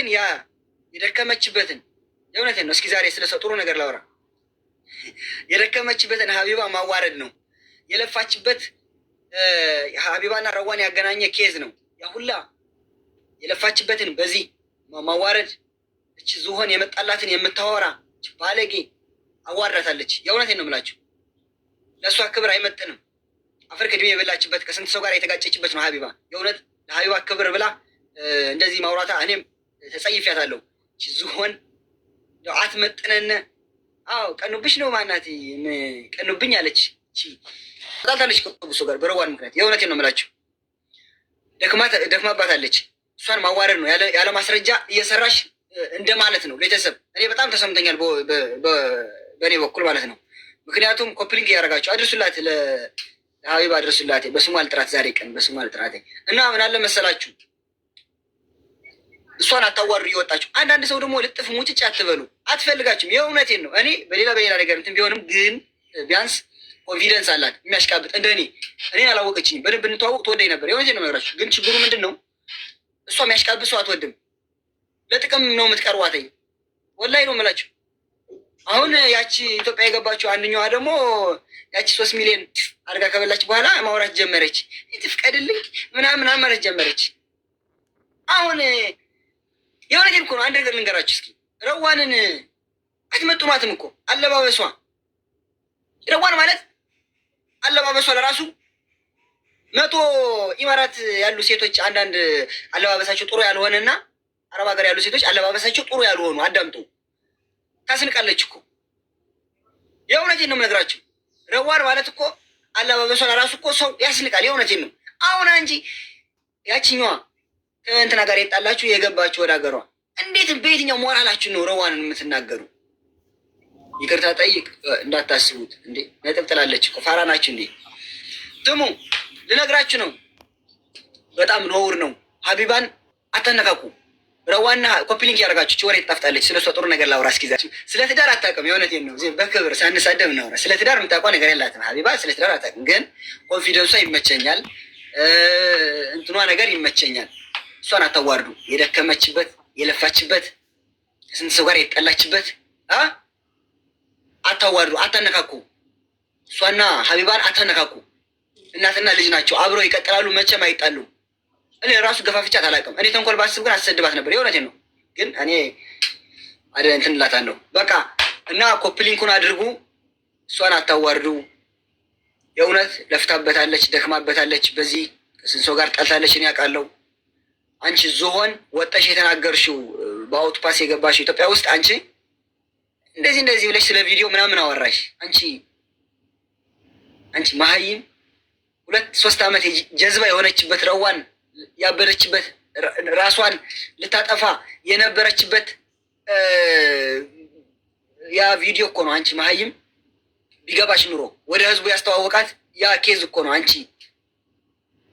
ያ የደከመችበትን የእውነቴን ነው። እስኪ ዛሬ ስለሰው ጥሩ ነገር ላውራ። የደከመችበትን ሀቢባ ማዋረድ ነው የለፋችበት። ሀቢባና ረዋን ያገናኘ ኬዝ ነው ያ ሁላ የለፋችበትን በዚህ ማዋረድ። እች ዝሆን የመጣላትን የምታወራ ባለጌ አዋርዳታለች። የእውነቴን ነው የምላችሁ። ለእሷ ክብር አይመጥንም። አፈር ከድሜ የበላችበት ከስንት ሰው ጋር የተጋጨችበት ነው ሀቢባ። የእውነት ለሀቢባ ክብር ብላ እንደዚህ ማውራታ እኔም ተጸይፊያታለሁ። ዝሆን አትመጥነን። አዎ ቀኑብሽ ነው ማናት ቀኑብኝ አለች። ጣልታለች ከብሶ ጋር በረዋን ምክንያት። የእውነቴን ነው የምላችሁ። ደክማባታለች። እሷን ማዋረድ ነው ያለ ማስረጃ እየሰራሽ እንደማለት ነው። ቤተሰብ እኔ በጣም ተሰምተኛል፣ በእኔ በኩል ማለት ነው። ምክንያቱም ኮፕሊንግ እያደረጋችሁ አድርሱላት፣ ለሀቢባ አድርሱላት። በስሟ ልጥራት፣ ዛሬ ቀን በስሟ ልጥራት እና ምን አለ መሰላችሁ እሷን አታዋሩ እየወጣችሁ። አንዳንድ ሰው ደግሞ ልጥፍ ሙጭጭ አትበሉ፣ አትፈልጋችሁም። የእውነቴን ነው። እኔ በሌላ ነገር እንትን ቢሆንም ግን ቢያንስ ኮንፊደንስ አላት የሚያሽቃብጥ። እንደ እኔን አላወቀችኝም። በደንብ ብንተዋወቅ ትወደኝ ነበር። የእውነቴን ነው የምነግራችሁ። ግን ችግሩ ምንድን ነው? እሷ የሚያሽቃብጥ ሰው አትወድም። ለጥቅም ነው የምትቀርቧተኝ። ወላሂ ነው የምላችሁ። አሁን ያቺ ኢትዮጵያ የገባችው አንደኛዋ ደግሞ ያቺ 3 ሚሊዮን አድርጋ ከበላች በኋላ ማውራት ጀመረች። ትፍቀድልኝ ምናምን ማለት ጀመረች። አሁን የእውነቴን እኮ ነው። አንድ ነገር ልንገራችሁ እስኪ። ረዋንን አትመጥኗትም እኮ አለባበሷ። ረዋን ማለት አለባበሷ ለራሱ 100 ኢማራት ያሉ ሴቶች አንዳንድ አለባበሳቸው ጥሩ ያልሆነና አረብ ሀገር ያሉ ሴቶች አለባበሳቸው ጥሩ ያልሆኑ አዳምጡ፣ ታስንቃለች እኮ። የእውነቴን ነው የምነግራችሁ። ረዋን ማለት እኮ አለባበሷ ለራሱ እኮ ሰው ያስንቃል። የእውነቴን ነው። አሁን እንጂ ያችኛዋ ከእንትና ጋር የጣላችሁ የገባችሁ ወደ ሀገሯ እንዴት በየትኛው ሞራላችሁ ነው ረዋንን የምትናገሩ? ይቅርታ ጠይቅ እንዳታስቡት እንዴ። ነጥብ ጥላለች እኮ ፋራ ናችሁ እንዴ? ስሙ ልነግራችሁ ነው። በጣም ነውር ነው። ሀቢባን አታነካኩ። ረዋና ኮፒሊንግ ያደርጋችሁ ወሬ ትጣፍጣለች። ስለ እሷ ጥሩ ነገር ላውራ እስኪ። ስለ ትዳር አታውቅም። የእውነቴን ነው። በክብር ሳንሳደብ እናውራ። ስለ ትዳር የምታውቀው ነገር የላትም ሀቢባ። ስለ ትዳር አታውቅም። ግን ኮንፊደንሷ ይመቸኛል፣ እንትኗ ነገር ይመቸኛል። እሷን አታዋርዱ። የደከመችበት የለፋችበት ስንት ሰው ጋር የጠላችበት አታዋርዱ። አታነካኩ። እሷና ሀቢባን አታነካኩ። እናትና ልጅ ናቸው። አብረው ይቀጥላሉ። መቼም አይጣሉ። እኔ ራሱ ገፋፍቻት አላውቅም። እኔ ተንኮል ባስብ ግን አሰድባት ነበር። የእውነቴን ነው። ግን እኔ እንትን እላታለሁ በቃ። እና ኮፕሊንኩን አድርጉ። እሷን አታዋርዱ። የእውነት ለፍታበታለች፣ ደክማበታለች። በዚህ ስንት ሰው ጋር ጠልታለች። እኔ አውቃለሁ። አንቺ ዝሆን ወጠሽ የተናገርሽው በአውቶ ፓስ የገባሽው ኢትዮጵያ ውስጥ አንቺ እንደዚህ ብለሽ ስለ ቪዲዮ ምናምን አወራሽ። አንቺ መሀይም 2-3 ዓመት ጀዝባ የሆነችበት ረዋን ያበለችበት ራሷን ልታጠፋ የነበረችበት ያ ቪዲዮ እኮ ነው። አንቺ መሀይም ቢገባሽ ኑሮ ወደ ህዝቡ ያስተዋወቃት ያ ኬዝ እኮ ነው። አንቺ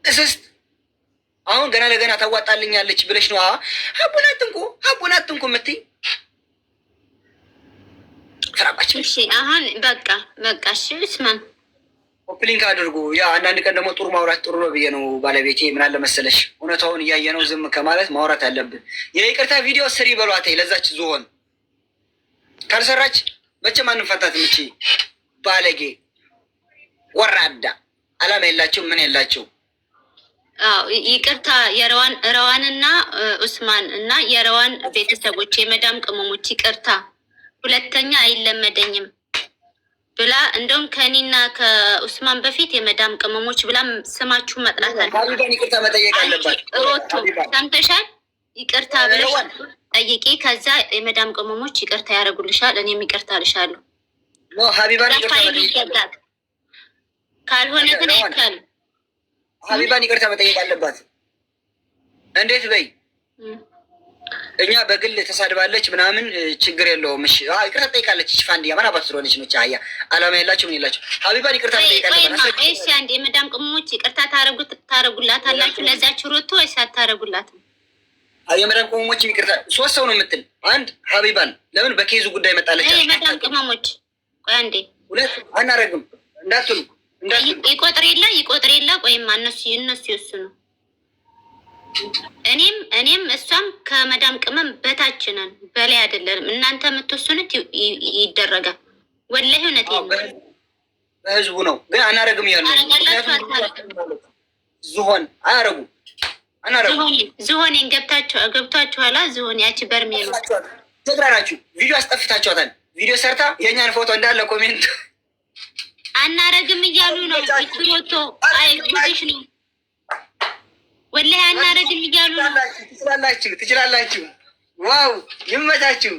እስስት አሁን ገና ለገና ታዋጣልኛለች ብለሽ ነው ሀቡን አትንኩ የምትይ ፍራባችን። እሺ አሁን በቃ እሺ ስማን ኮፕሊንክ አድርጉ። ያ አንዳንድ ቀን ደግሞ ጥሩ ማውራት ጥሩ ነው ብዬ ነው ባለቤቴ። ምን አለ መሰለሽ እውነታውን እያየ ነው ዝም ከማለት ማውራት አለብን። የይቅርታ ቪዲዮ ስሪ በሏት ለዛች ዝሆን። ካልሰራች መቼም አንፈታት። ምቺ ባለጌ ወራዳ አላማ የላቸው ምን የላቸው። ይቅርታ ረዋንና ኡስማን እና የረዋን ቤተሰቦች የመዳም ቅመሞች ይቅርታ፣ ሁለተኛ አይለመደኝም ብላ እንደውም ከኔና ከኡስማን በፊት የመዳም ቅመሞች ብላ ስማችሁ መጥራት አለ። ይቅርታ መጠየቅ አለባት። ሮቶ ሰምተሻል? ይቅርታ ብለሽ ጠይቂ። ከዛ የመዳም ቅመሞች ይቅርታ ያደርጉልሻል። እኔም ይቅርታ ልሻለሁ። ካልሆነ ግን አይቻልም። ሀቢባን ይቅርታ መጠየቅ አለባት። እንዴት በይ እኛ በግል ተሳድባለች ምናምን ችግር የለውም። እሺ ይቅርታ ጠይቃለች። ፋንዲያ ማን አባት ስለሆነች ነው። ቻያ አላማ የላችሁ ምን የላችሁ። ሀቢባን ይቅርታ መጠየቅ አለባት። እሺ አንዴ የመዳም ቅመሞች ይቅርታ ታረጉላት አላችሁ ለዛች ሩቶ ወይስ አታረጉላትም? የመዳም ቅመሞች ይቅርታ 3 ሰው ነው የምትል። አንድ ሀቢባን ለምን በኬዙ ጉዳይ መጣለች። የመዳም ቅመሞች ቆይ አንዴ 2 አናረግም እንዳትሉ ይቆጥር የለ ቆይማ እነሱ ይወስኑ። እኔም እሷም ከመዳም ቅመም በታች ነን፣ በላይ አይደለንም። እናንተ የምትወስኑት ይደረጋል። ወላሂ እውነቴን ነው። በህዝቡ ነው ግን አናረግም እያሉ ዝሆን አያረጉም። ዝሆኔን ገብታችኋላ? ዝሆን ያቺ በርሜሉ ጀግና ናችሁ። ቪዲዮ አስጠፍታችኋታል። ቪዲዮ ሰርታ የእኛን ፎቶ እንዳለ ኮሜንት አናረግም እያሉ ነው። ፎቶ አይ ጉድሽ ነው። ወላሂ አናረግም እያሉ ነው። ትችላላችሁ። ዋው ይመቻችሁ።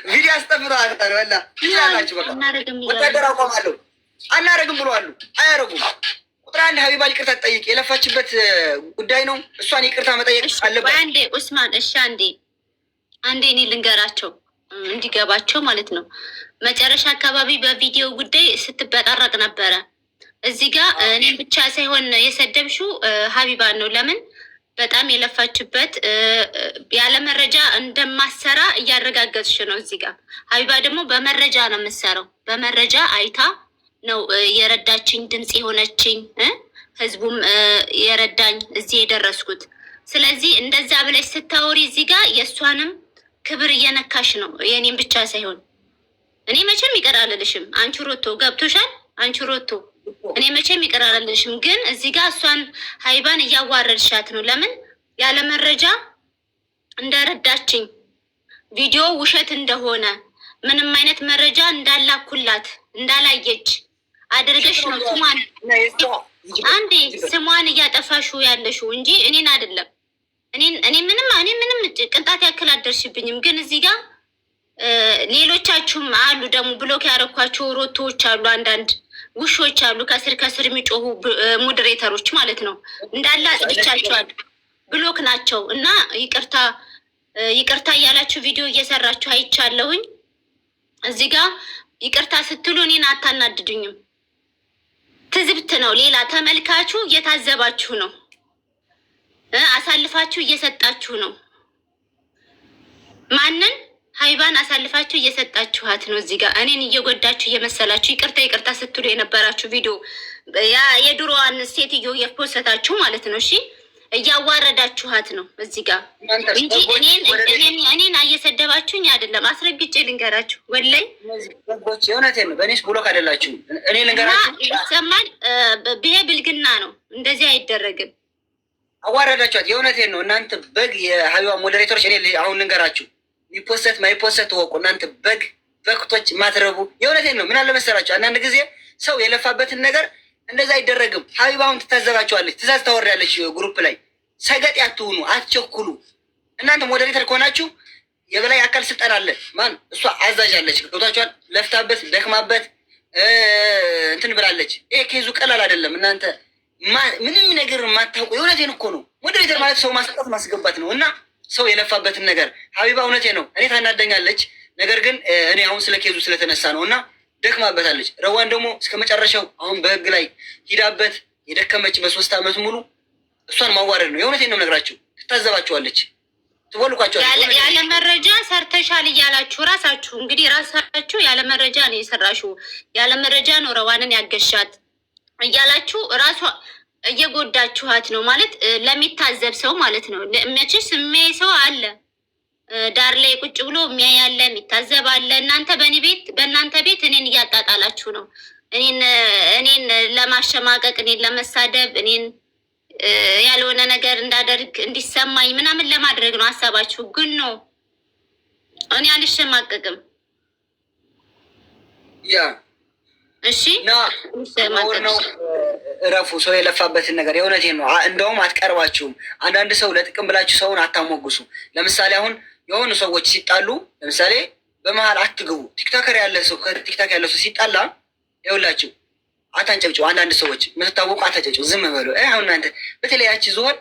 ቪዲዮ አስጠፍተዋታል። ወላ ትችላላችሁ። በቃ ወታደር አቆማለሁ። አናረግም ብለዋሉ። አያረጉም። ቁጥር አንድ ሀቢባ ይቅርታ ትጠይቅ። የለፋችበት ጉዳይ ነው። እሷን ይቅርታ መጠየቅ አለበት። አንዴ ኡስማን፣ እሺ አንዴ እኔ ልንገራቸው እንዲገባቸው ማለት ነው። መጨረሻ አካባቢ በቪዲዮ ጉዳይ ስትበጣረቅ ነበረ። እዚህ ጋር እኔም ብቻ ሳይሆን የሰደብሽው ሀቢባን ነው። ለምን በጣም የለፋችበት ያለ መረጃ እንደማሰራ እያረጋገጥሽ ነው። እዚህ ጋር ሀቢባ ደግሞ በመረጃ ነው የምሰራው። በመረጃ አይታ ነው የረዳችኝ፣ ድምፅ የሆነችኝ፣ ህዝቡም የረዳኝ እዚህ የደረስኩት። ስለዚህ እንደዛ ብለሽ ስታወሪ እዚህ ጋር የእሷንም ክብር እየነካሽ ነው፣ የእኔም ብቻ ሳይሆን። እኔ መቼም ይቅር አልልሽም። አንቺ ሮቶ ገብቶሻል። አንቺ ሮቶ እኔ መቼም ይቅር አልልሽም። ግን እዚህ ጋር እሷን ሀይባን እያዋረድሻት ነው። ለምን ያለ መረጃ እንደረዳችኝ ቪዲዮ ውሸት እንደሆነ ምንም አይነት መረጃ እንዳላኩላት እንዳላየች አድርገሽ ነው ስሟን እያጠፋሹ ያለሽው እንጂ እኔን አይደለም። እኔ ምንም ቅንጣት ያክል አደርሽብኝም። ግን እዚህ ጋር ሌሎቻችሁም አሉ ደግሞ ብሎክ ያረኳቸው ሮቶዎች አሉ፣ አንዳንድ ውሾች አሉ ከስር የሚጮሁ ሞዴሬተሮች ማለት ነው። እንዳለ አጽድቻቸዋል፣ ብሎክ ናቸው። እና ይቅርታ እያላችሁ ቪዲዮ እየሰራችሁ አይቻለሁኝ። እዚህ ጋር ይቅርታ ስትሉ እኔን አታናድዱኝም። ትዝብት ነው። ሌላ ተመልካቹ እየታዘባችሁ ነው፣ አሳልፋችሁ እየሰጣችሁ ነው። ማንን? ሀይባን አሳልፋችሁ እየሰጣችኋት ነው። እዚህ ጋር እኔን እየጎዳችሁ እየመሰላችሁ ይቅርታ ስትሉ የነበራችሁ ቪዲዮ የድሮዋን ሴትዮ የፖሰታችሁ ማለት ነው። እሺ እያዋረዳችኋት ነው እዚህ ጋር እንጂ እኔን እየሰደባችሁኝ አይደለም። አስረግጬ ልንገራችሁ፣ ወላይ የእውነቴን ነው። በእኔስ ብሎክ አይደላችሁም። እኔ ልንገራችሁ ይሰማል። ብሄ ብልግና ነው፣ እንደዚህ አይደረግም። አዋረዳችኋት። የእውነቴን ነው። እናንተ በግ የሀቢባ ሞዴሬተሮች፣ እኔ አሁን ልንገራችሁ ሚፖሰት ማይፖሰት ወቁ። እናንተ በክቶች ማትረቡ። የእውነቴን ነው። ምን አለ መሰላችሁ፣ አንዳንድ ጊዜ ሰው የለፋበትን ነገር እንደዛ አይደረግም። ሀቢባ አሁን ትታዘባችኋለች፣ ትእዛዝ ታወርዳለች ግሩፕ ላይ። ሰገጥ አትሁኑ፣ አትቸኩሉ። እናንተ ሞዴሬተር ከሆናችሁ የበላይ አካል ስልጣን አለ። ማን? እሷ አዛዥ አለች። ገብቷችኋል? ለፍታበት ደክማበት እንትን ብላለች። ይሄ ኬዙ ቀላል አይደለም። እናንተ ምንም ነገር የማታውቁ። የእውነቴን እኮ ነው። ሞዴሬተር ማለት ሰው ማስጠጣት ማስገባት ነው። እና ሰው የለፋበትን ነገር ሀቢባ እውነቴ ነው። እኔ ታናደኛለች፣ ነገር ግን እኔ አሁን ስለ ኬዙ ስለተነሳ ነው። እና ደክማበታለች። ረዋን ደግሞ እስከ መጨረሻው አሁን በህግ ላይ ሂዳበት የደከመች በ3 ዓመት ሙሉ እሷን ማዋረድ ነው። የእውነቴን ነው ነግራችሁ። ትታዘባችኋለች፣ ትቦልቋቸዋለች። ያለ መረጃ ሰርተሻል እያላችሁ ራሳችሁ እንግዲህ ራሳችሁ ያለ መረጃ ነው የሰራሽው፣ ያለ መረጃ ነው ረዋንን ያገሻት እያላችሁ ራሷ እየጎዳችኋት ነው ማለት ለሚታዘብ ሰው ማለት ነው። መቼስ የሚያይ ሰው አለ ዳር ላይ ቁጭ ብሎ የሚያይ አለ፣ የሚታዘብ አለ። እናንተ በእናንተ ቤት እኔን እያጣጣላችሁ ነው። እኔን ለማሸማቀቅ፣ እኔን ለመሳደብ፣ እኔን ያልሆነ ነገር እንዳደርግ እንዲሰማኝ ምናምን ለማድረግ ነው ሀሳባችሁ። ግን ነው እኔ አልሸማቀቅም። ያ እሺ ነው። እረፉ። ሰው የለፋበትን ነገር የእውነቴን ነው። እንደውም አትቀርባችሁም። አንዳንድ ሰው ለጥቅም ብላችሁ ሰውን አታሞግሱ። ለምሳሌ አሁን የሆኑ ሰዎች ሲጣሉ፣ ለምሳሌ በመሀል አትግቡ። ቲክቶከር ያለ ሰው ከቲክቶክ ያለ ሰው ሲጣላ ይኸውላችሁ አታንጨብጭቡ። አንዳንድ ሰዎች የምትታወቁ አታጨብጭቡ፣ ዝም በሉ። አሁን እናንተ በተለይ ያቺ ዝሆን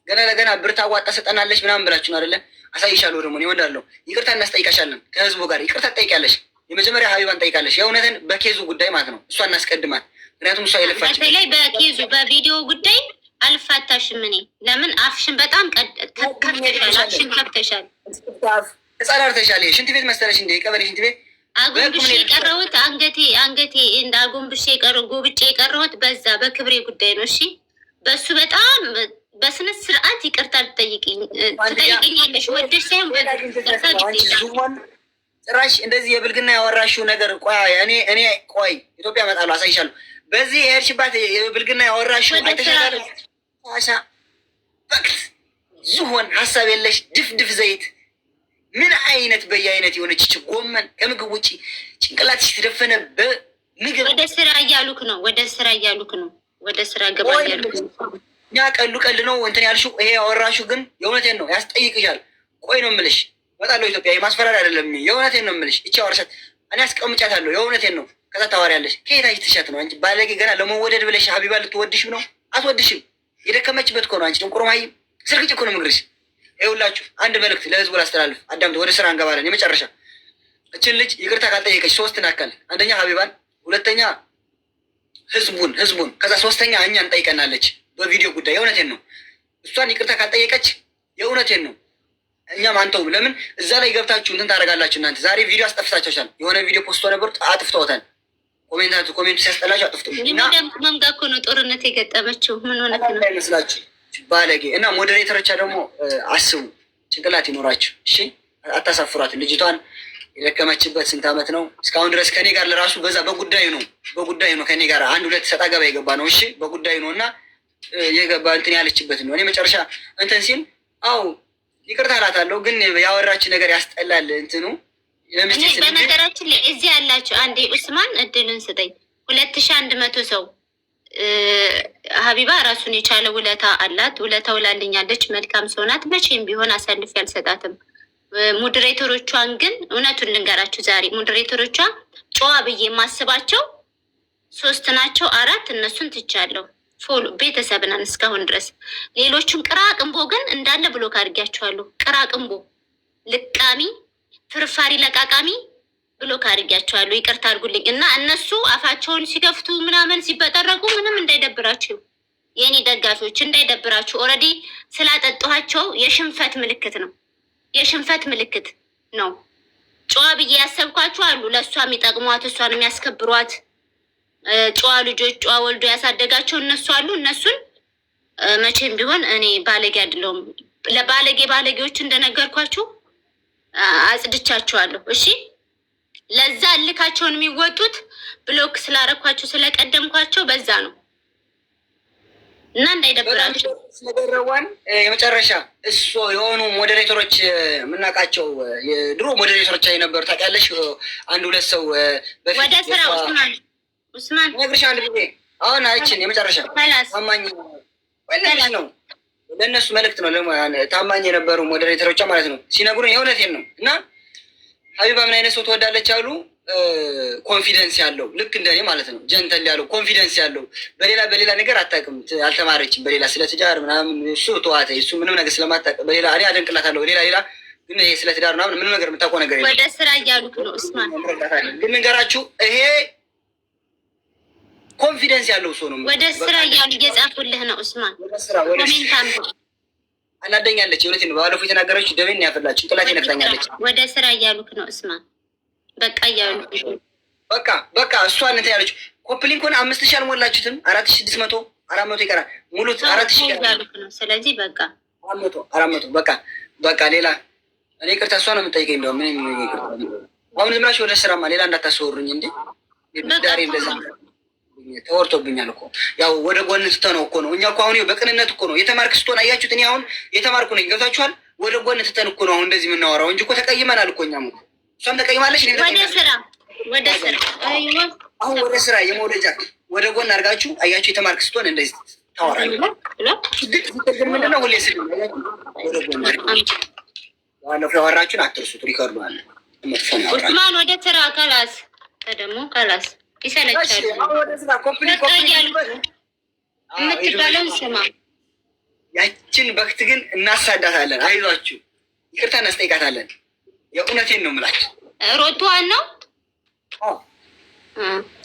ገና ለገና ብር ታዋጣ ሰጠናለች ምናምን ብላችሁ ነው አይደለ? አሳይሻለሁ ደግሞ ይወዳለሁ። ይቅርታ እናስጠይቃሻለን። ከህዝቡ ጋር ይቅርታ ትጠይቂያለሽ። የመጀመሪያ ሀቢባን ጠይቃለሽ። የእውነትን በኬዙ ጉዳይ ማለት ነው። እሷ እናስቀድማት። ምክንያቱም እሷ የለፋች በተለይ በኬዙ በቪዲዮ ጉዳይ አልፋታሽም። እኔ ለምን አፍሽን በጣም ከፍተሻል፣ አፍሽን ከፍተሻል፣ ተጻራርተሻል። ሽንት ቤት መሰለሽ እንደ ቀበሌ ሽንት ቤት አጎንብሼ የቀረሁት አንገቴ እንደ አጎንብሼ ጎብጬ የቀረሁት በዛ በክብሬ ጉዳይ ነው። እሺ በሱ በጣም በስነ ስርዓት ይቅርታ ትጠይቅኛለሽ። ወደሽ ሳይሆን ጭራሽ እንደዚህ የብልግና ያወራሽው ነገር ቆይ እኔ ቆይ ኢትዮጵያ እመጣለሁ አሳይሻለሁ። በዚህ የሄድሽባት የብልግና ያወራሽው አይተሻታል። በቅት ዝሆን ሀሳብ የለሽ ድፍድፍ ዘይት ምን አይነት በየአይነት የሆነች ጎመን ከምግብ ውጭ ጭንቅላትሽ የተደፈነ በምግብ። ወደ ስራ እያሉክ ነው። ወደ ስራ ገባ እያሉክ ነው። እኛ ቀሉ ነው እንትን ያልሽው። ይሄ ያወራሽው ግን የእውነቴን ነው ያስጠይቅሻል። ቆይ ነው የምልሽ እመጣለሁ ኢትዮጵያ። የማስፈራሪያ አይደለም፣ የእውነቴን ነው የምልሽ። እቺ አወርሻት እኔ አስቀምጫታለሁ። የእውነቴን ነው። ከዛ ታዋሪያለሽ። ከየት አይተሻት ነው አንቺ ባለጌ? ገና ለመወደድ ብለሽ ሀቢባ ልትወድሽም ነው። አትወድሽም። የደከመችበት እኮ ነው። አንቺ ጥንቁሮ ማይ ስርግጭ እኮ ነው ምግርሽ። ይኸውላችሁ አንድ መልዕክት ለህዝቡ ላስተላልፍ። አዳምጥ። ወደ ስራ እንገባለን። የመጨረሻ እችን ልጅ ይቅርታ ካልጠየቀች ሶስት ናካል። አንደኛ ሀቢባን፣ ሁለተኛ ህዝቡን፣ ከዛ ሶስተኛ እኛ እንጠይቀናለች በቪዲዮ ጉዳይ። የእውነቴን ነው። እሷን ይቅርታ ካልጠየቀች የእውነቴን ነው እኛም አንተውም። ለምን እዛ ላይ ገብታችሁ እንትን ታደርጋላችሁ እናንተ? ዛሬ ቪዲዮ አስጠፍታችኋል። የሆነ ቪዲዮ ፖስቶ ነበር አጥፍተውታል። ኮሜንቱ ሲያስጠላችሁ አጥፍቶ መምጋ እኮ ነው ጦርነት የገጠመችው። ምን ሆነ ይመስላችሁ? ባለጌ እና ሞዴሬተሮቻ ደግሞ አስቡ፣ ጭንቅላት ይኖራችሁ። እሺ አታሳፍሯት ልጅቷን። የደከመችበት ስንት ዓመት ነው? እስካሁን ድረስ ከኔ ጋር ለራሱ በዛ በጉዳዩ ነው ከኔ ጋር አንድ ሁለት ሰጣ ገባ የገባ ነው። እሺ በጉዳዩ ነው እና የገባ እንትን ያለችበት ነው። እኔ መጨረሻ እንትን ሲል አው ይቅርታ እላታለሁ፣ ግን ያወራች ነገር ያስጠላል። እንትኑ በነገራችን ላይ እዚህ ያላችሁ አንዴ ኡስማን እድልን ስጠኝ። 2100 ሰው ሀቢባ ራሱን የቻለ ውለታ አላት። ውለታ ውላልኛለች። መልካም ሰው ናት። መቼም ቢሆን አሳልፌ አልሰጣትም። ሞዴሬተሮቿን ግን እውነቱን ልንገራችሁ፣ ዛሬ ሞዴሬተሮቿ ጨዋ ብዬ የማስባቸው 3 ናቸው፣ 4 እነሱን ትቻለሁ። ፎሎ ቤተሰብ ነን እስካሁን ድረስ። ሌሎቹን ቅራቅንቦ ግን እንዳለ ብሎክ አድርጊያቸዋለሁ። ቅራቅንቦ፣ ልቃሚ፣ ፍርፋሪ፣ ለቃቃሚ ብሎክ አድርጊያቸዋለሁ። ይቅርታ አድርጉልኝ እና እነሱ አፋቸውን ሲከፍቱ ምናምን ሲበጠረቁ ምንም እንዳይደብራችሁ የእኔ ደጋፊዎች እንዳይደብራችሁ። ኦልሬዲ ስላጠጣኋቸው የሽንፈት ምልክት ነው፣ የሽንፈት ምልክት ነው። ጨዋ ብዬ ያሰብኳቸው አሉ፣ ለእሷ የሚጠቅሟት እሷን የሚያስከብሯት ጨዋ ልጆች ጨዋ ወልዶ ያሳደጋቸው እነሱ አሉ። እነሱን መቼም ቢሆን እኔ ባለጌ አይደለሁም። ባለጌዎች እንደነገርኳችሁ አጽድቻቸዋለሁ። እሺ ለዛ እልካቸውን የሚወጡት ብሎክ ስላረኳቸው ስለቀደምኳቸው በዛ ነው እና እንዳይደብራቸው። ስለገረዋን የመጨረሻ እሱ የሆኑ ሞዴሬተሮች የምናውቃቸው የድሮ ሞዴሬተሮች የነበሩ ታውቂያለሽ? አንድ ሁለት ሰው ወደ ስራ ኡስማን ነግርሽ አንድ ጊዜ አሁን አይችን የመጨረሻ ታማኝ ነው። ለእነሱ መልዕክት ነው። ታማኝ የነበሩ ሞዴሬተሮቿ ማለት ነው ሲነግሩን የእውነቴን ነው። እና ሀቢባ ምን አይነት ሰው ትወዳለች አሉ? ኮንፊደንስ ያለው ልክ እንደኔ ማለት ነው። ጀንተል ያለው ኮንፊደንስ ያለው በሌላ ነገር አታውቅም፣ አልተማረችም። በሌላ ስለ ትዳር ምናምን እሱ ተዋተ እሱ ምንም ነገር ስለማታውቅ በሌላ እኔ አደንቅላታለሁ። ሌላ ግን ይሄ ስለ ትዳር ምናምን ምንም ነገር የምታውቀው ነገር የለም። ወደ ስራ እያሉት ነው ኡስማን። ግን ንገራችሁ ይሄ ኮንፊደንስ ያለው ሰው ነው። ወደ ስራ እያሉ እየጻፉልህ ነው ኡስማን። ኮሜንት አናደኛለች። የእውነቴን ነው። ባለፈው የተናገረችው ደሜን ያፈላችሁ ጥላት ይነግረኛለች። ወደ ስራ እያሉክ ነው ኡስማን። በቃ እያሉ በቃ እሷን እንትን ያለችው ኮፕሊንኮን 5000 አልሞላችሁትም። 4600 400 ይቀራል። ሙሉት 4000 እያሉክ ነው። ስለዚህ በቃ 400 በቃ ሌላ እኔ ይቅርታ እሷ ነው የምጠይቀኝ። እንደው ምን ይቅርታ አሁን ዝም ብላችሁ ወደ ስራማ ሌላ እንዳታስወሩኝ እንዴ። ዳሬ እንደዛ ተወርቶብኛል እኮ ያው ወደ ጎን ትተነው እኮ ነው። እኛ እኮ አሁን በቅንነት እኮ ነው የተማርክ ስትሆን አያችሁት። እኔ አሁን የተማርኩ ነኝ ገብታችኋል። ወደ ጎን ትተን እኮ ነው አሁን እንደዚህ የምናወራው እንጂ እኮ ተቀይመናል እኮ እኛም እኮ እሷም ተቀይማለች። አሁን ወደ ስራ የመውለጃ ወደ ጎን አድርጋችሁ አያችሁ። የተማርክ ስትሆን እንደዚህ ታወራለህ። ግን ምንድነው ሁሌ ስል ወደ ጎን ዋናው ያወራችሁን አትርሱት። ሪከርዱ አለ ኡስማን። ወደ ስራ ከላስ ደግሞ ከላስ ይሰለቻል። የምትባለውን ስማ። ያችን በክት ግን እናሳዳታለን። አይዟችሁ ይቅርታ እናስጠይቃታለን። የእውነቴን ነው የምላችሁ። ሮቷን ነው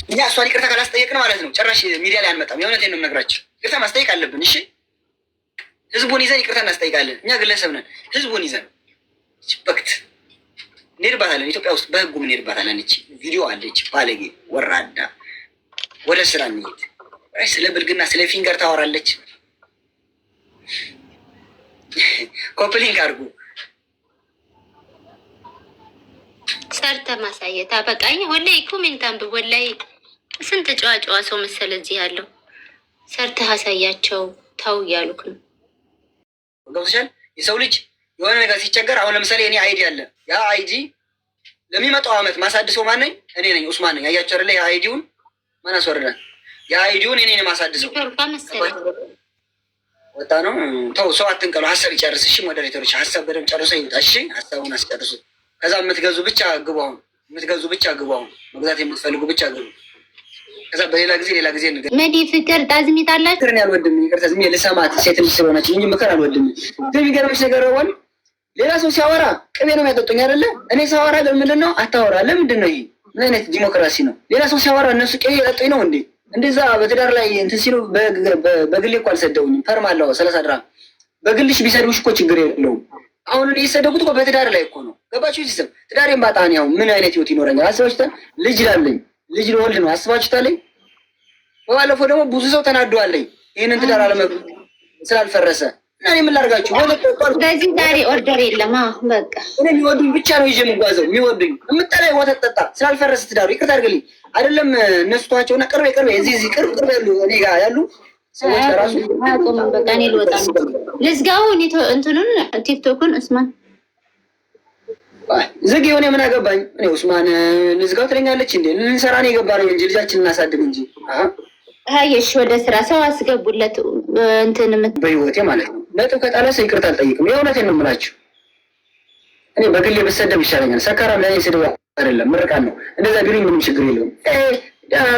እኛ እሷን ይቅርታ ካላስጠየቅን ማለት ነው ጭራሽ ሚዲያ ላይ አንመጣም። የእውነቴን ነው የምነግራችሁ። ይቅርታ ማስጠየቅ አለብን። እሺ ህዝቡን ይዘን ይቅርታ እናስጠይቃለን። እኛ ግለሰብ ነን። ህዝቡን ይዘን በክት እንሄድባታለን። ኢትዮጵያ ውስጥ በህጉ እንሄድባታለን። እቺ ቪዲዮ አለች። ባለጌ ወራዳ። ወደ ስራ እንሄድ። ስለ ብልግና ስለ ፊንገር ታወራለች። ኮፕሊንግ አድርጉ። ሰርተ ማሳየት አበቃኝ። ወላሂ ኮሜንት አንብብ። ወላሂ ስንት ጨዋ ሰው መሰለ እዚህ ያለው። ሰርተህ አሳያቸው ተው እያሉክ ነው። ገብቶሻል? የሰው ልጅ የሆነ ነገር ሲቸገር፣ አሁን ለምሳሌ እኔ አይዲ አለ። ያ አይዲ ለሚመጣው አመት ማሳድሰው ማን ነኝ? እኔ ነኝ፣ ኡስማን ነኝ። አያቸው አይደለ? ያ አይዲውን ማን አስወርዳል? ያ አይዲውን እኔ ነኝ ማሳድሰው። ወጣ ነው። ተው ሰው አትንቀሉ። ሀሳብ ይጨርስ። እሺ ሞዴሬተሮች ሀሳብ በደምብ ጨርሶ ይውጣ። እሺ ሀሳቡን አስጨርሱ። ከዛ የምትገዙ ብቻ ግቡ። አሁን የምትገዙ ብቻ ግቡ። አሁን መግዛት የምትፈልጉ ብቻ ግቡ። ከዛ በሌላ ጊዜ እንገ መዲ ፍቅር ጣዝሚት አላችሁ። ፍቅርን ያልወድም ይቅርታ፣ ዝም ልሰማት ሴት ልጅ ስለሆነች እንጂ ምክር አልወድም። የሚገርምሽ ነገር ወን ሌላ ሰው ሲያወራ ቅቤ ነው የሚያጠጡኝ አይደለ? እኔ ሳወራ ለምንድን ነው አታወራ? ለምንድን ነው? ይሄ ምን አይነት ዲሞክራሲ ነው? ሌላ ሰው ሲያወራ እነሱ ቅቤ ያጠጡኝ ነው እንዴ? እንደዛ በትዳር ላይ እንትን ሲሉ በግሌ እኮ አልሰደውኝም። ፈርም አለው 30 ድርሃም በግልሽ ቢሰድቡሽ እኮ ችግር የለውም። አሁን እኔ የሰደቡት እኮ በትዳር ላይ እኮ ነው። ገባችሁ? ሲስተም ትዳሬን ባጣን ያው ምን አይነት ህይወት ይኖረኛል? አስባችሁታል? ልጅ ላለኝ ልጅ ልወልድ ነው። አስባችሁታል? በባለፈው ደግሞ ብዙ ሰው ተናዷለኝ ይህንን ትዳር ስላልፈረሰ እና እኔ ምን ላድርጋችሁ? በዚህ ዛሬ ኦርደር የለም። በቃ እኔ የሚወዱኝ ብቻ ነው ይዤ የምጓዘው። የሚወዱኝ የምጠላይ ወተት ጠጣ ስላልፈረሰ ትዳሩ ይቅርታ አድርግልኝ። አይደለም እነሱ ተዋቸውና ቅርቤ እዚህ ቅርብ ያሉ እኔ ጋር ያሉ ሰዎች ለራሱ አቆመን። በቃ እኔ ልወጣ ልዝጋው እንትኑን ቲክቶኩን ኡስማን ዝግ የሆነ ምን አገባኝ እኔ ኡስማን ልዝጋው ትለኛለች እንዴ? ልንሰራ ነው የገባ ነው እንጂ ልጃችን እናሳድግ እንጂ አየሽ ወደ ስራ ሰው አስገቡለት እንትን በህይወቴ ማለት ነው። ነጥብ ከጣለ ሰው ይቅርታ አልጠይቅም። የእውነቴን ነው የምላችሁ። እኔ በግሌ ብሰደብ ይሻለኛል። ሰካራም ለእኔ ስድብ አይደለም ምርቃን ነው። እንደዛ ቢሉኝ ምንም ችግር የለውም።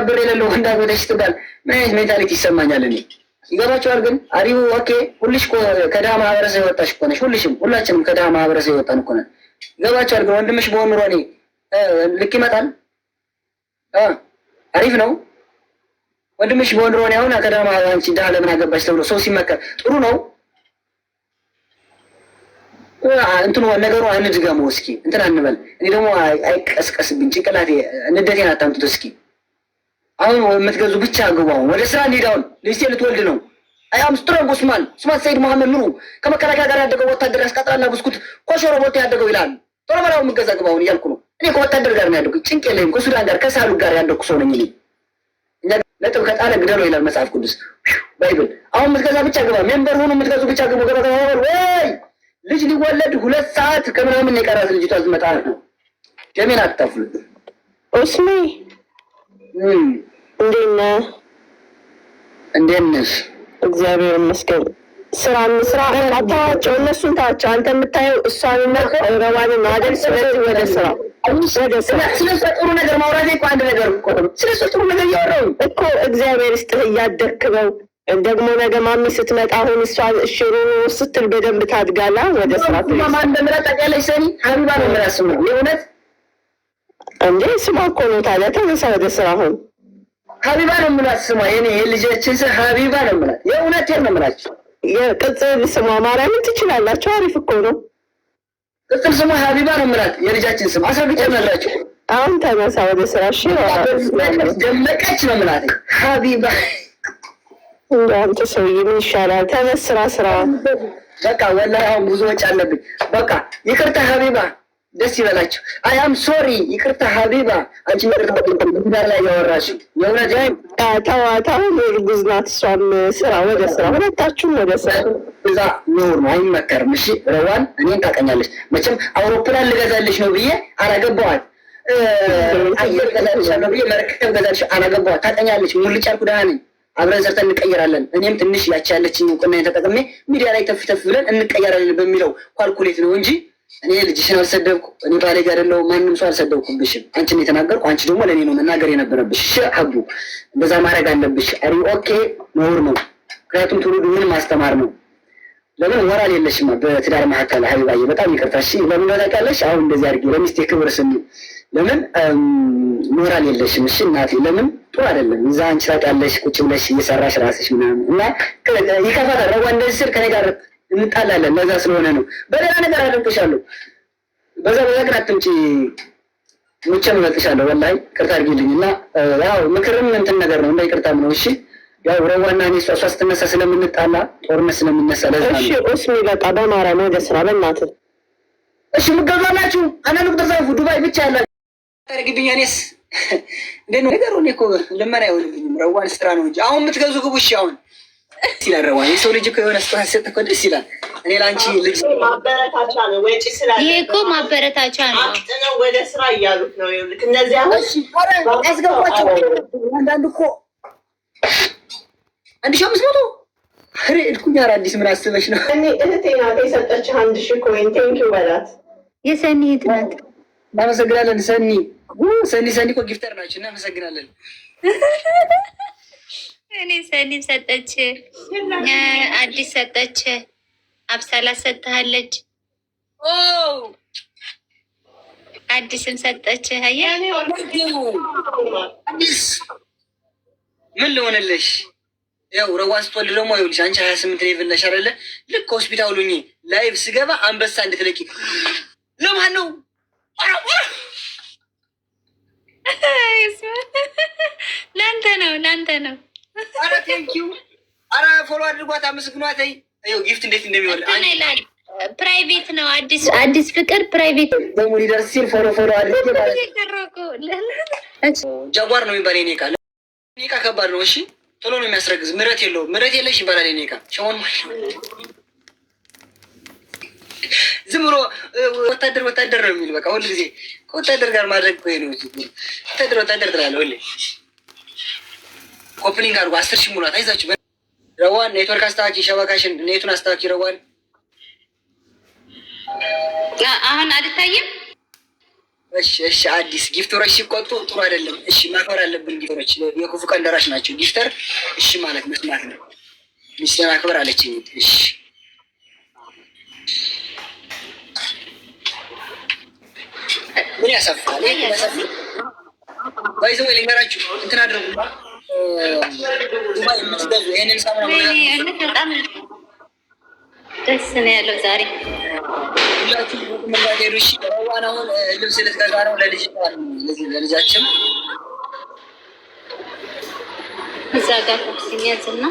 ብር የሌለው እንዳጎተሽ ትባል ምን ሜንታሊቲ ይሰማኛል እኔ። ይገባቸዋል ግን አሪሁ ኦኬ። ሁልሽ ከድሃ ማህበረሰብ የወጣሽ እኮ ነሽ። ሁላችንም ከድሃ ማህበረሰብ የወጣን እኮ ነን። ይገባቸዋል ግን ወንድምሽ በሆን ኑሮ እኔ ልክ ይመጣል። አሪፍ ነው ወንድምሽ በሆን ኑሮ እኔ አሁን ከድሃ ማህበረሰብ አንቺ ድሃ ለምን አገባሽ ተብሎ ሰው ሲመከር ጥሩ ነው። እንትኑ ነገሩ አንድገመው እስኪ እንትን አንበል። እኔ ደግሞ አይቀስቀስብኝ ጭንቅላቴ ንደቴን አታምጡት እስኪ። አሁን የምትገዙ ብቻ ግቡ። አሁን ወደ ስራ እንሂድ። አሁን ልጅቴ ልትወልድ ነው። አያም ስትሮንግ ኡስማን ሰይድ መሐመድ ኑሩ ከመከላከያ ጋር ያደገው ወታደር ያስቀጥላልና ብስኩት ኮሾሮ ቦቴ ያደገው ይላል። ቶሎ በላው የምገዛ ግባ አሁን እያልኩ ነው። እኔ ከወታደር ጋር ነው ያደግኩት። ጭንቅ የለኝም። ከሱዳን ጋር ከሳሉ ጋር ያደግኩ ሰው ነኝ እኔ። እኛ ነጥብ ከጣለ ግደለው ይላል መጽሐፍ ቅዱስ ባይብል። አሁን የምትገዛ ብቻ ግባ። ሜምበር ሆኑ የምትገዙ ብቻ ግቡ። ገባ ወይ ልጅ ሊወለድ 2 ሰዓት ከምናምን የቀራት ልጅቷ ዝመጣ ነው። ጀሜን አትጠፉ። ኡስሚ እንዴት ነሽ? እግዚአብሔር ይመስገን። ስራ አታዋቸው፣ እነሱን ታዋቸው። አንተ የምታየው እሷንና ረዋንን አይደል? ስለዚህ ወደ ስራ ስለሷ ጥሩ ነገር ማውራት እኮ አንድ ነገር እኮ ነው። ስለሷ ጥሩ ነገር እያወራሁ እኮ እግዚአብሔር ይስጥህ። እያደግክ ነው ደግሞ ነገ ማሚ ስትመጣ አሁን እሷ ሽሩ ስትል በደንብ ታድጋላ። ወደ ስራ ማማ እንደምላት ታውቂያለሽ? ሰኒ ሀቢባ ነው የምላት ስሟ። የእውነት እንዴ ስሟ እኮ ነው። ታዲያ ተነሳ ወደ ስራ። አሁን ሀቢባ ነው የምላት ስሟ። የኔ የልጃችን ስም ሀቢባ ነው የምላት። የእውነቴን ነው የምላችሁ። የቅጽል ስሟ ማርያምን ትችላላችሁ። አሪፍ እኮ ነው። ቅጽል ስሟ ሀቢባ ነው የምላት። የልጃችን ስም አስረግጬ እነግራችሁ። አሁን ተነሳ ወደ ስራ። እሺ ደመቀች ነው የምላት ሀቢባ። አንተ ሰውዬ ምን ይሻላል? ተነስ ስራ። በቃ ወላሂ አሁን ብዙ ወጪ አለብኝ። በቃ ይቅርታ ሀቢባ፣ ደስ ይበላችሁ። አይ አም ሶሪ። ይቅርታ ሀቢባ፣ አንቺ ምድር ላይ ያወራሽ የእውነት ተዋታው። እርጉዝ ናት እሷም። ስራ ወደ ስራ፣ ሁለታችሁም ወደ ስራ። እዛ ኖር ነው አይመከርም። እሺ ረዋን እኔን ታውቀኛለች መቼም። አውሮፕላን ልገዛልሽ ነው ብዬ አላገባዋት። አየር ገዛልሽ ነው ብዬ መርከብ ገዛልሽ አላገባዋት። ታውቀኛለች። ሙልጭ ያልኩ ደህና ነኝ። አብረን ሰርተን እንቀየራለን። እኔም ትንሽ ያቺ ያለችኝ እውቅና ተጠቅሜ ሚዲያ ላይ ተፍ ብለን እንቀየራለን በሚለው ኳልኩሌት ነው እንጂ እኔ ልጅሽን አልሰደብኩ። እኔ ባለጌ አይደለሁ። ማንም ሰው አልሰደብኩብሽም። አንቺን የተናገርኩ አንቺ ደግሞ ለእኔ ነው መናገር የነበረብሽ። ሀቡ እንደዛ ማድረግ አለብሽ። አሪ ኦኬ ነውር ነው። ምክንያቱም ትውልዱ ምን ማስተማር ነው። ለምን ወራል የለሽማ በትዳር መካከል ሀቢባዬ፣ በጣም ይቅርታ። እሺ ለምን ታውቂያለሽ? አሁን እንደዚህ አድርጌ ለሚስቴ ክብር ስንል ለምን ሞራል የለሽም? እሺ እናቴ፣ ለምን ጥሩ አይደለም። እዛ አንቺ ታውቂያለሽ ቁጭ ብለሽ እየሰራሽ ራስሽ ምናምን እና ይከፋታል። ረዋ እንደዚህ ስል ከኔ ጋር እንጣላለን። ለዛ ስለሆነ ነው። በሌላ ነገር አደንቅሻለሁ። በዛ ግን አትምጪ። ሙቼ እመጥሻለሁ። ወላሂ ቅርታ አድርጊልኝ እና ያው ምክርም እንትን ነገር ነው እንደ ይቅርታም ነው። እሺ ያው ረዋና እኔ እሷ ስትነሳ ስለምንጣላ ጦርነት ስለሚነሳ ለዛ ነው። እሺ ኡስሚ በቃ በማርያም ወደ ስራ በእናትህ። እሺ ምገዛላችሁ አናሉ ተዛፉ ዱባይ ብቻ ያላችሁ ታርግብኝ። እኔስ እንዴት ነው ነገሩ? እኔ እኮ ለምን አይሆንልኝም? ረዋን ስራ ነው እንጂ አሁን የምትገዙ ግቡ። እሺ አሁን ሲላ ረዋን የሰው ልጅ እኮ የሆነ ስራ ሲሰጥ እኮ ደስ ይላል። እኔ ላንቺ ልጅ ማበረታቻ ነው፣ ወጪ ስላለ ይሄ እኮ ማበረታቻ ነው። አጥነው ወደ ስራ እያሉት ነው። ይኸውልህ እነዚህ አሁን ያስገባቸው አንዳንዱ እኮ 1500 አሬ እልኩኝ። ኧረ አዲስ ምን አስበሽ ነው? እኔ እህቴ ናት የሰጠችህ 1000 ኮይን ቴንኪው በላት። የሰኒ እህት ናት። እናመሰግናለን ሰኒ። ሰኒ እኮ ጊፍተር ናቸው። እናመሰግናለን። እኔ ሰኒ ሰጠች፣ አዲስ ሰጠች፣ አብሳላ ሰጥሃለች፣ አዲስም ሰጠች። አዲስ ምን ልሆንልሽ? ያው ረዋን ስትወልድ ደግሞ ይኸውልሽ አንቺ 28 ሌቭል ነሽ አይደለ? ልክ ሆስፒታሉ ላይቭ ስገባ አንበሳ እንድትለቂ ለማን ነው? ላንተ ነው ላንተ ነው። አረ ቴንኪው። አረ ፎሎ አድርጓት፣ አመስግኗት። ይኸው ጊፍት እንዴት እንደሚወል ይላል። ፕራይቬት ነው አዲስ ፍቅር ፕራይቬት ደግሞ ሊደርስ ሲል ፎሎ አድርጌ ማለት ጃጓር ነው የሚባል የኔ ቃል። የኔ ቃ ከባድ ነው። እሺ ቶሎ ነው የሚያስረግዝ። ምረት የለውም። ምረት የለሽ ይባላል የኔ ቃ። ሸሞን ዝም ብሎ ወታደር ነው የሚል በቃ ሁሉ ጊዜ ከወታደር ጋር ማድረግ እኮ ነው። ወታደር ትላለህ ሁሌ። ኮፕሊንግ አድርጎ 10,000 ሙላት። አይዛችሁ ረዋን ኔትወርክ አስተካኪ፣ ሸበካሽን ኔቱን አስተካኪ ረዋን። አሁን አልታይም። እሺ አዲስ ጊፍተሮች ሲቆጡ ጥሩ አይደለም። እሺ ማክበር አለብን። ጊፍተሮች የክፉ ቀን ደራሽ ናቸው። ጊፍተር እሺ ማለት መስማት ነው። ሚስቴን አክበር አለችኝ። እሺ ምን ያሳፍራል? ባይዘው ልንገራችሁ እንትን አድርጉ ዱባይ የምትገዙ ይሄንን ሳሙና በጣም ደስ ነው ያለው ዛሬ። ሁላችሁ መንገዱ እሺ። ረዋን አሁን ልብስ ልትገዛ ነው ለልጃችን እዛ ጋር ሲያዝና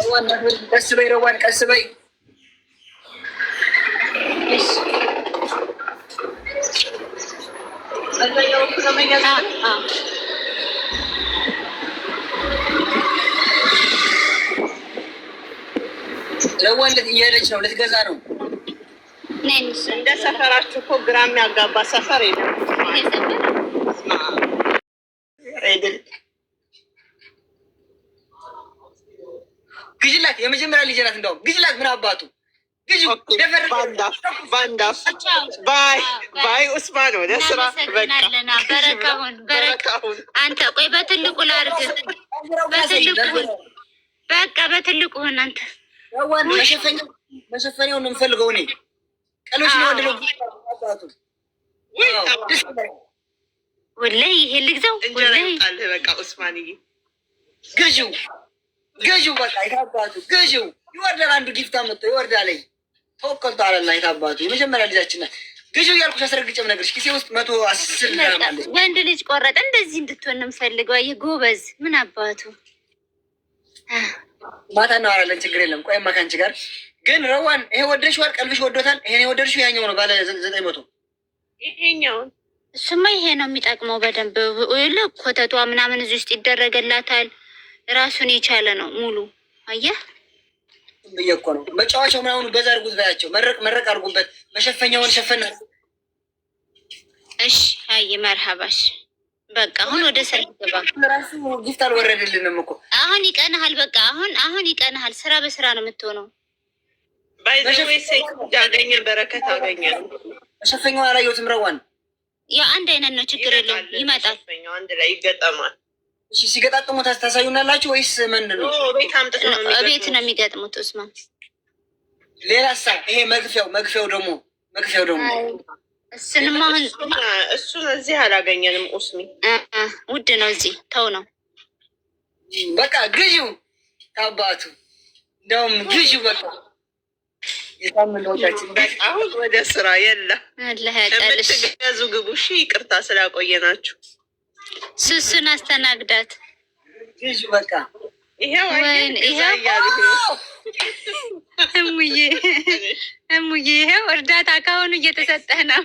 ረዋን ቀስ በይ፣ ረዋን ቀስ በይ። እሺ ረዋን እየሄደች ነው፣ ልትገዛ ነው። እንደ ሰፈራችሁ እኮ ግራ የሚያጋባ ሰፈር የለም። ግዥላት፣ የመጀመሪያ ልጅ ናት። እንደውም ግዥላት። ምን አባቱ ግዥ ባይ ኡስማን ወደ ስራ በረካሁን። አንተ ቆይ በትልቁ ላድርግ፣ በትልቁ ሆን አንተ ረዋን መሸፈኛውን ነው የምፈልገው እኔ። ቀሎች ነው ወንድለው ወላሂ ይሄ ልግዛው። ወላሂ በቃ ኡስማንዬ ገዢው በቃ የታባቱ ገዢው ይወርዳል። አንዱ ጊፍት አመጣ ይወርዳል። ተወከልቶ አለና የታባቱ የመጀመሪያ ልጃችን ናት። ገዢው ያልኩሽ አስረግጬም ነገርሽ ኪሴ ውስጥ 110 ድርሃም አለ። ወንድ ልጅ ቆረጠ። እንደዚህ እንድትሆን ነው የምፈልገው። ይሄ ጎበዝ ምን አባቱ ማታ እናወራለን። ችግር የለም። ቆይማ ከአንቺ ጋር ግን ረዋን ይሄ ወደድሽዋል፣ ቀልብሽ ወዶታል። ይሄን የወደድሽው ያኛው ነው ባለ 900 ይሄኛውን። እሱማ ይሄ ነው የሚጠቅመው በደንብ ኮተቷ ምናምን እዚህ ውስጥ ይደረገላታል። ራሱን የቻለ ነው ሙሉ። አየህ ብዬ እኮ ነው መጫወቻው ምናምኑ በዛ አድርጉት ባያቸው። መረቅ አድርጉበት። መሸፈኛውን ሸፈና። እሺ አይ መርሀባሽ። በቃ አሁን ወደ ሰርግ ገባ። ራሱ ጊፍት አልወረድልንም እኮ አሁን ይቀንሃል። በቃ አሁን ይቀንሃል። ስራ በስራ ነው የምትሆነው። ባይዘዌ ሴት ያገኘን በረከት አገኘን። መሸፈኛውን አላየሁትም። ረዋን ያው አንድ አይነት ነው፣ ችግር የለውም ይመጣል። አንድ ላይ ይገጠማል። እሺ ሲገጣጥሙ ታሳዩናላችሁ ወይስ ምንድን ነው? ቤት ነው የሚገጥሙት ኡስማን። ሌላሳ ይሄ መግፊያው ደግሞ እሱንም አሁን እሱን እዚህ አላገኘንም። ኡስሚ ውድ ነው እዚህ ተው ነው በቃ ግዢው ታባቱ እንደውም ግዢው በቃ የሳምንቶቻችን አሁን ወደ ስራ የለ አላህ ያጣልሽ። የምትገዙ ግቡ። እሺ ይቅርታ ስላቆየናችሁ። ሱሱን አስተናግዳት። ግዢ በቃ ይሄው እያሉ እሙዬ ይሄው እርዳታ ከሆኑ እየተሰጠህ ነው።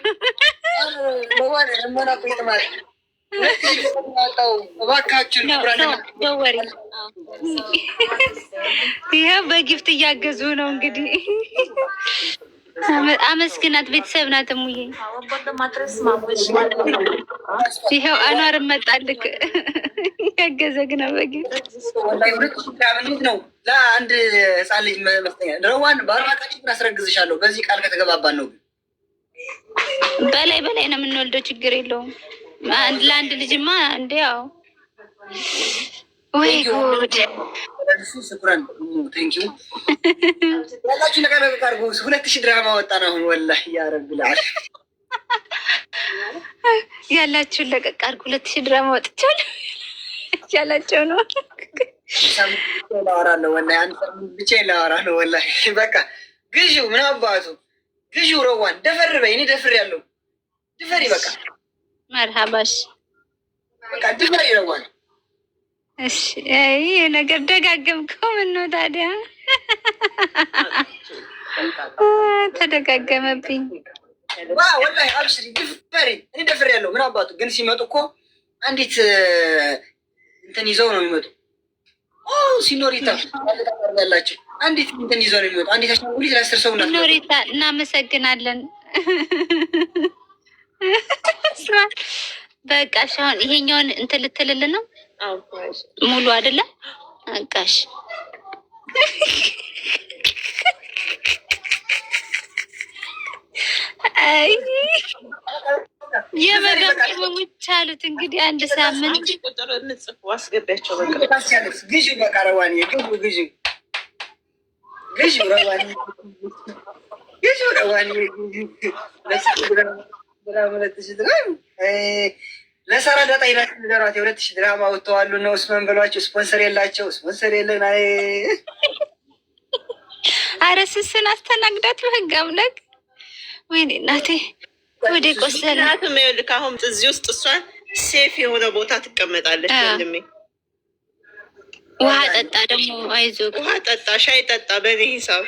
ይኸው በጊፍት እያገዙ ነው እንግዲህ። አመስግናት፣ ቤተሰብ ናት እሙዬ። ይኸው አኗር መጣልክ ያገዘግ ነው በጊፍት ነው ለአንድ ህፃን ልጅ መስጠኛ ድረዋን በአርባ ቀን አስረግዝሻለሁ። በዚህ ቃል ከተገባባን ነው። በላይ ነው የምንወልደው፣ ችግር የለውም። አንድ ለአንድ ልጅማ እንደ ያው ወይ ጉድ ሽኩራን ቴንኪው ያላችሁ ነገር አድርጉ። 2000 ድራማ ወጣን አሁን ወላሂ ያ ረብ ልዓል ያላችሁን ለቀቅ አድርጉ። 2000 ድራማ ወጥቻለሁ ያላቸው ነው። ላወራለሁ ወላሂ አንድ ብቻዬን ላወራ ነው ወላሂ። በቃ ግዢው ምን አባቱ ግዢው ረዋን ደፈር በይ። እኔ ደፍር ያለው ድፈሪ በቃ መርሃባሽ በቃ ድፈሪ ረዋን። እሺ ይሄ ነገር ደጋገምከው። ምን ነው ታዲያ ተደጋገመብኝ። ወላሂ አብሽሪ ድፈሪ። እኔ ደፍር ያለው ምን አባቱ ግን ሲመጡ እኮ አንዲት እንትን ይዘው ነው የሚመጡ። ሲኖሪታ ያላቸው አንዲት እንትን ይዘው ነው የሚመጡ። አንዲት አሻንጉሊት ለ10 ሰው ናት። ሲኖሪታ እናመሰግናለን። በቃ አሁን ይሄኛውን እንትን ልትልልን ነው ሙሉ አይደለ? አቃሽ አይ የመዳም ቅመሞች አሉት እንግዲህ አንድ ሳምንት ቁጥር እንጽፍ አስገቢያቸው። በቃ ግዢ በቃ ረዋኒ ግዢ ረዋኒ ግዢ ረዋኒ ለሰራ ዳጣ ሄዳችሁ ንገሯት። 2000 ድራማ ወጥተዋሉ ነው ኡስማን በሏቸው። ስፖንሰር የላቸው ስፖንሰር የለን። አረ ስስን አስተናግዳት በህግ አምላክ። ወይኔ እናቴ ወደ ቆሰላት። ይኸውልህ አሁን እዚህ ውስጥ እሷን ሴፍ የሆነ ቦታ ትቀመጣለች። ወንድሜ ውሃ ጠጣ፣ ደግሞ አይዞህ ውሃ ጠጣ፣ ሻይ ጠጣ። በእኔ ሂሳብ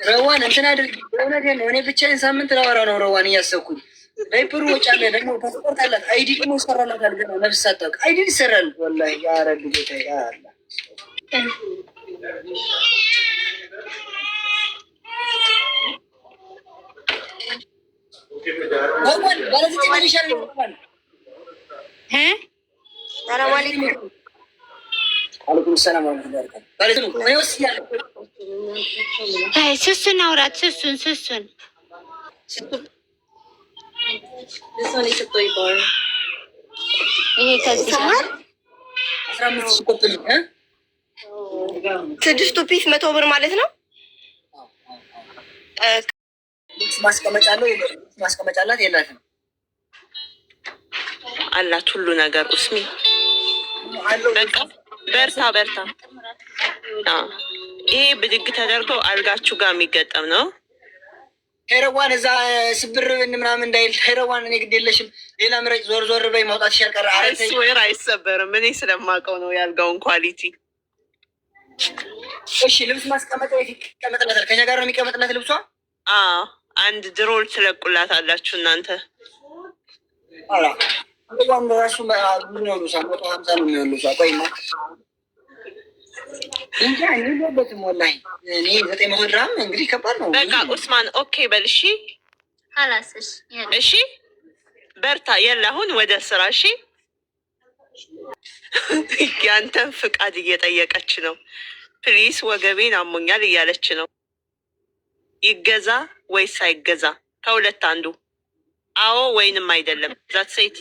ረዋን እንትን አድርጊ። እውነቴን ነው። እኔ ብቻዬን ሳምንት ላወራ ነው ረዋን እያሰብኩኝ። ዳይፐሩ ወጪ አለ ደግሞ ፓስፖርት አላት። አይዲ ደግሞ ይሰራላታል። ገና ነፍስ ሳታውቅ አይዲ ይሰራል። ወላሂ ያ ረቢ ጌታ ያ አላ ሰላም አለይኩም። አለይኩም ሰላም ወራህመቱላሂ አይ ስሱን አውራት። ስሱን ይሄ ከዚህ 15 ቁጥር 6 ፒስ 100 ብር ማለት ነው። ማስቀመጫ አለው ማስቀመጫ አላት የላትም? አላት ሁሉ ነገር ኡስሚ። በቃ በርታ። ይሄ ብድግ ተደርገው አልጋችሁ ጋር የሚገጠም ነው። ሄረዋን እዛ ስብር ምናምን እንዳይል ሄረዋን እኔ ግድ የለሽም። ሌላ ምረጭ። ዞር በይ ማውጣት ይሻልቀር። አይስዌር አይሰበርም። እኔ ስለማውቀው ነው ያልጋውን ኳሊቲ። እሺ ልብስ ማስቀመጫ ይቀመጥላታል። ከኛ ጋር ነው የሚቀመጥላት ልብሷ። አንድ ድሮል ትለቁላት አላችሁ እናንተ። ራሱ ነው ሉሳ 150 ነው የሚሆን ሉሳ። ቆይማ እንጃ እኔበትም ወላሂ እኔ 900 ድራም እንግዲህ ከባድ ነው። በቃ ኡስማን ኦኬ በል እሺ፣ እሺ በርታ። የለ አሁን ወደ ስራ እሺ። ያንተን ፍቃድ እየጠየቀች ነው። ፕሊስ ወገቤን አሞኛል እያለች ነው። ይገዛ ወይስ አይገዛ? ከሁለት አንዱ። አዎ ወይንም አይደለም። ዛት ሴት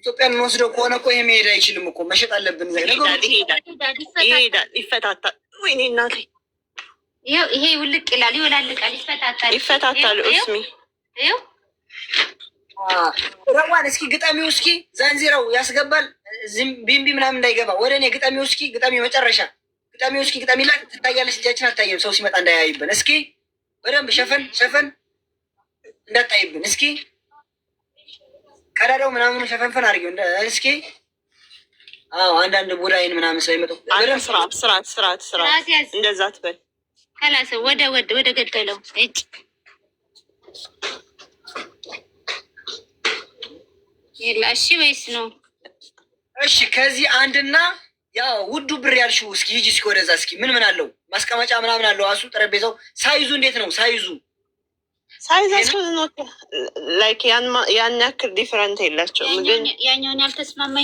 ኢትዮጵያን እንወስደው ከሆነ እኮ ይሄ መሄድ አይችልም እኮ መሸጥ አለብን። ይሄዳል፣ ይፈታታል። ወይኔ እናቴ ይሄ ውልቅ ይላል፣ ይወላልቃል፣ ይፈታታል። ኡስሚ ረዋን እስኪ ግጠሚው፣ እስኪ ዛንዚራው ያስገባል። ቢምቢ ምናምን እንዳይገባ ወደ እኔ ግጠሚው፣ እስኪ ግጠሚው፣ መጨረሻ ግጠሚው፣ እስኪ ግጠሚላት። ትታያለች፣ እጃችን አታየም። ሰው ሲመጣ እንዳያይብን። እስኪ በደንብ ሸፈን እንዳታይብን። እስኪ ቀዳዳው ምናምኑ ሸፈንፈን አድርጊው። እስኪ አዎ አንዳንድ ቡዳይን ምናምን ስለሚመጡ ስርዓት እንደዛ ትበል። ከላሰ ወደ ገደለው እጭ የላ። እሺ ወይስ ነው? እሺ ከዚህ አንድና ያው ውዱ ብር ያልሽው እስኪ ሂጂ እስኪ ወደዛ እስኪ ምን አለው ማስቀመጫ ምናምን አለው አሱ ጠረጴዛው ሳይዙ እንዴት ነው ሳይዛቸው ነው ላይክ ያን ያክል ዲፈረንት የላቸውም። ግን ያኛውን ያልተስማማ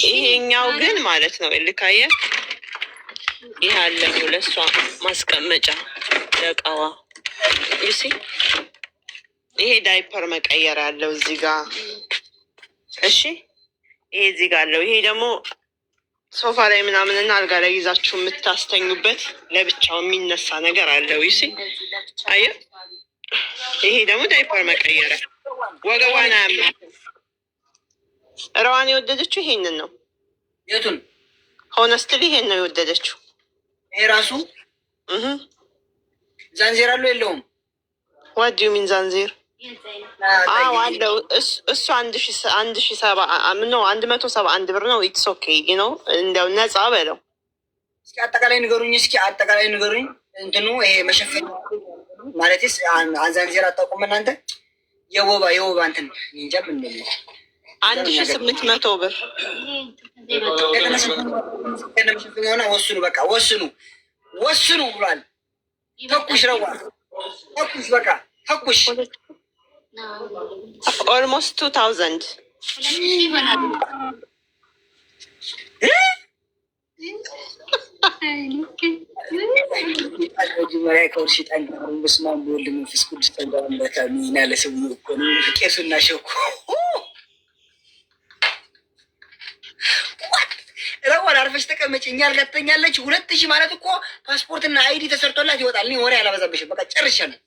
ይሄኛው ግን ማለት ነው ልካየ ይሄ አለ ለሷ ማስቀመጫ ለቃዋ ይሲ ይሄ ዳይፐር መቀየር ያለው እዚህ ጋር እሺ ይሄ እዚህ ጋር አለው። ይሄ ደግሞ ሶፋ ላይ ምናምንና አልጋ ላይ ይዛችሁ የምታስተኙበት ለብቻው የሚነሳ ነገር አለው ይሲ አየ። ይሄ ደግሞ ዳይፐር መቀየሪያ ወገቧን አያማትም። ረዋን የወደደችው ይሄንን ነው። የቱን? ሆነስትሊ ይሄን ነው የወደደችው። ይሄ ራሱ ዛንዚር አለው የለውም? ዋት ዱ ዩ ሚን ዛንዚር? አዎ አለው። እሱ 171 ብር ነው። ኢትስ ኦኬ ነው እንደው ነፃ በለው። እስኪ አጠቃላይ ንገሩኝ። እንትኑ ይሄ መሸፈኛ ማለትስ ዛንዚር አታውቁም እናንተ? የወባ እንትን እንጃ ምንድን ነው 1800 ብር ሆነ። ወስኑ በቃ ወስኑ ብሏል። ተኩሽ ረዋ ተኩሽ በቃ ተኩሽ ኦልሞስት 2000 መጀመሪያ ከውርሽ ጠንቀሩ በስመ አብ ወወልድ ወመንፈስ ቅዱስ ጠንቀሩበት። አሜን አለ ሰውዬው እኮ ነው ቄሱና ሸኩ ረዋን አርፈሽ ተቀመጭ። እኛ አልጋተኛለች 2000 ማለት እኮ ፓስፖርትና አይዲ ተሰርቶላት ይወጣል። እኔ ወሬ አላበዛብሽም። በቃ ጨርሻለሁ።